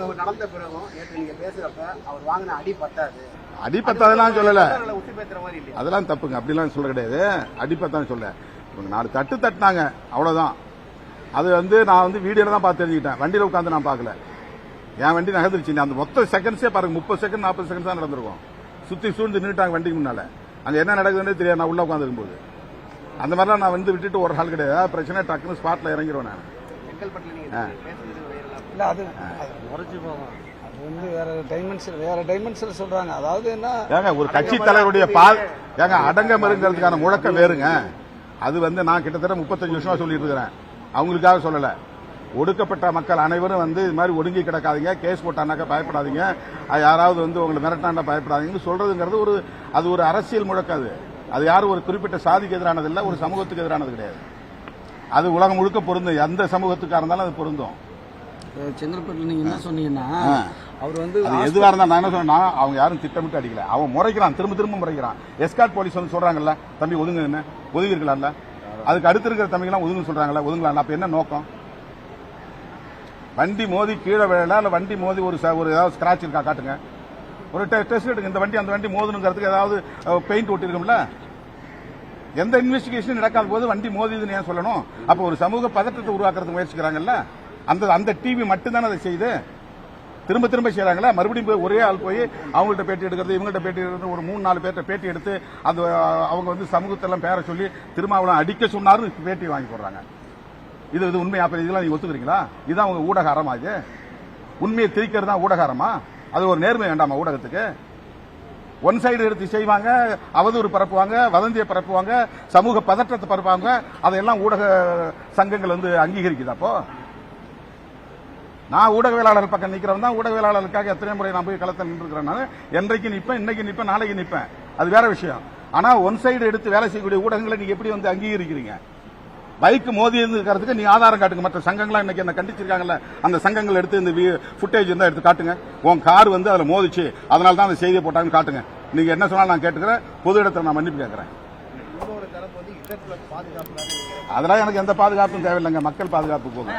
நடந்த பிறகும் நேற்று நீங்க பேசுறப்ப அவர் வாங்கின அடி பத்தாது. அடி பத்தாதெல்லாம் சொல்லல, உச்சி பேசுற மாதிரி இல்லையா? அதெல்லாம் தப்புங்க, அப்படிலாம் சொல்ல கிடையாது. அடி பத்தான்னு சொல்ல, இவங்க 4 தட்டு தட்டினாங்க, அவ்வளவுதான். அது நான் வீடியோல தான் பார்த்து தெரிஞ்சுக்கிட்டேன், வண்டியில உட்காந்து நான் பார்க்கல. என் வண்டி நகர்ந்துருச்சு, அந்த மொத்த செகண்ட்ஸே பாருங்க, 30 செகண்ட் 40 செகண்ட் தான் நடந்திருக்கும். சுத்தி சூழ்ந்து நின்றுட்டாங்க வண்டிக்கு முன்னால. அங்க என்ன நடக்குதுன்னு தெரியாது, நான் உள்ள உட்காந்துருக்கும் போது. அந்த மாதிரிலாம் நான் விட்டுட்டு ஒரு ஆள் கிடையாது. பிரச்சனை டக்குன்னு ஸ்பாட்ல இறங்கிடுவேன் நான். இல்ல அது உரைச்சு போகும். அது வேற டைமென்ஷன் சொல்றாங்க. அதாவது என்ன, ஏங்க ஒரு கட்சி தலைவருடைய ஏங்க அடங்கமருங்கிறதுக்கான முழக்கம் வேறுங்க. அது நான் கிட்டத்தட்ட 35 வருஷமா சொல்லிட்டு இருக்கிறேன். அவங்களுக்காக சொல்லல. ஒடுக்கப்பட்ட மக்கள் அனைவரும் இது மாதிரி ஒடுங்கி கிடக்காதீங்க, கேஸ் போட்டானாக்கா பயப்படாதீங்க, யாராவது உங்களை மிரட்டாண்டா பயப்படாதீங்கன்னு சொல்றதுங்கிறது அது ஒரு அரசியல் முழக்கம். அது யாரும் ஒரு குறிப்பிட்ட சாதிக்கு எதிரானது இல்ல, ஒரு சமூகத்துக்கு எதிரானது கிடையாது. அது உலகம் முழுக்க பொருந்தும், எந்த சமூகத்துக்காக இருந்தாலும் அது பொருந்தும். செங்கல்பட்டுல நீங்க என்ன சொன்னீங்கன்னா, அவர் எதுவாக இருந்தா நான் என்ன சொன்னா, அவங்க யாரும் திட்டமிட்டு அடிக்கல. அவன் முறைக்கிறான், திரும்ப முறைக்கிறான். எஸ்கார்ட் போலீஸ் சொல்றாங்கல்ல, தம்பி ஒதுங்க, ஒதுங்கிருக்கலாம்ல. அதுக்கு அடுத்து இருக்கிற தம்பிங்கெல்லாம் ஒதுங்க சொல்றாங்கல்ல, ஒதுங்கலாம். அப்ப என்ன நோக்கம்? வண்டி மோதி கீழே விழல, இல்ல வண்டி மோதி ஒரு ஏதாவது ஸ்கிராட்ச் இருக்கா காட்டுங்க, ஒரு டெஸ்ட் எடுங்க. இந்த வண்டி அந்த வண்டி மோதணுங்கிறதுக்கு ஏதாவது பெயிண்ட் ஒட்டிருக்கும்ல. எந்த இன்வெஸ்டிகேஷன் நடக்காத போது வண்டி மோதிதுன்னு ஏன் சொல்லணும்? அப்ப ஒரு சமூக பதற்றத்தை உருவாக்குறதுக்கு முயற்சிக்கிறாங்கல்ல, அந்த டிவி மட்டும் தானே அதை செய்யுது. திரும்ப செய்யறாங்களா? மறுபடியும் போய் ஒரே ஆள் போய் அவங்கள்ட்ட பேட்டி எடுக்கிறது, இவங்கள்ட்ட பேட்டி எடுக்கிறது, ஒரு 3-4 பேர்ட்ட பேட்டி எடுத்து அவங்க சமூகத்தெல்லாம் பேர சொல்லி திருமாவளவன் அடிக்க சொன்னாரு பேட்டி வாங்கி போடுறாங்க. இது உண்மையா? இதெல்லாம் நீங்க ஒத்துக்கிறீங்களா? இதுதான் உங்க ஊடக அறமா? இது உண்மையை திரிக்கிறது தான் ஊடக அறமா? அது ஒரு நேர்மை வேண்டாமா ஊடகத்துக்கு? ஒன் சைடு எடுத்து செய்வாங்க, அவதூறு பரப்புவாங்க, வதந்தியை பரப்புவாங்க, சமூக பதற்றத்தை பரப்புவாங்க. அதையெல்லாம் ஊடக சங்கங்கள் அங்கீகரிக்குது. அப்போ நான் ஊடகவியலாளர் பக்கம் நிக்கிறவன் தான். ஊடகவியலாளருக்காக எத்தனை முறை நான் போய் களத்தில் நின்றுக்கிறேன். நான் என்றைக்கு நிற்பேன், இன்னைக்கு நிற்பேன், நாளைக்கு நிற்பேன். அது வேற விஷயம். ஆனா ஒன் சைடு எடுத்து வேலை செய்யக்கூடிய ஊடகங்களை நீங்க எப்படி அங்கீகரிக்கிறீங்க? பைக் மோதி இருக்கிறதுக்கு நீ ஆதாரம் காட்டுங்க. மற்ற சங்கங்கள் இன்னைக்கு என்ன கண்டிச்சிருக்காங்கல்ல, அந்த சங்கங்கள் எடுத்து இந்த ஃபுட்டேஜ் இருந்தா எடுத்து காட்டுங்க. உன் கார் அதுல மோதிச்சு, அதனால தான் அந்த செய்தியை போட்டாங்கன்னு காட்டுங்க. நீங்க என்ன சொன்னாலும் நான் கேட்டுக்கிறேன். பொது இடத்துல நான் மன்னிப்பு கேட்கிறேன். அதெல்லாம் எனக்கு எந்த பாதுகாப்பும் தேவையில்லைங்க, மக்கள் பாதுகாப்பு போதும்.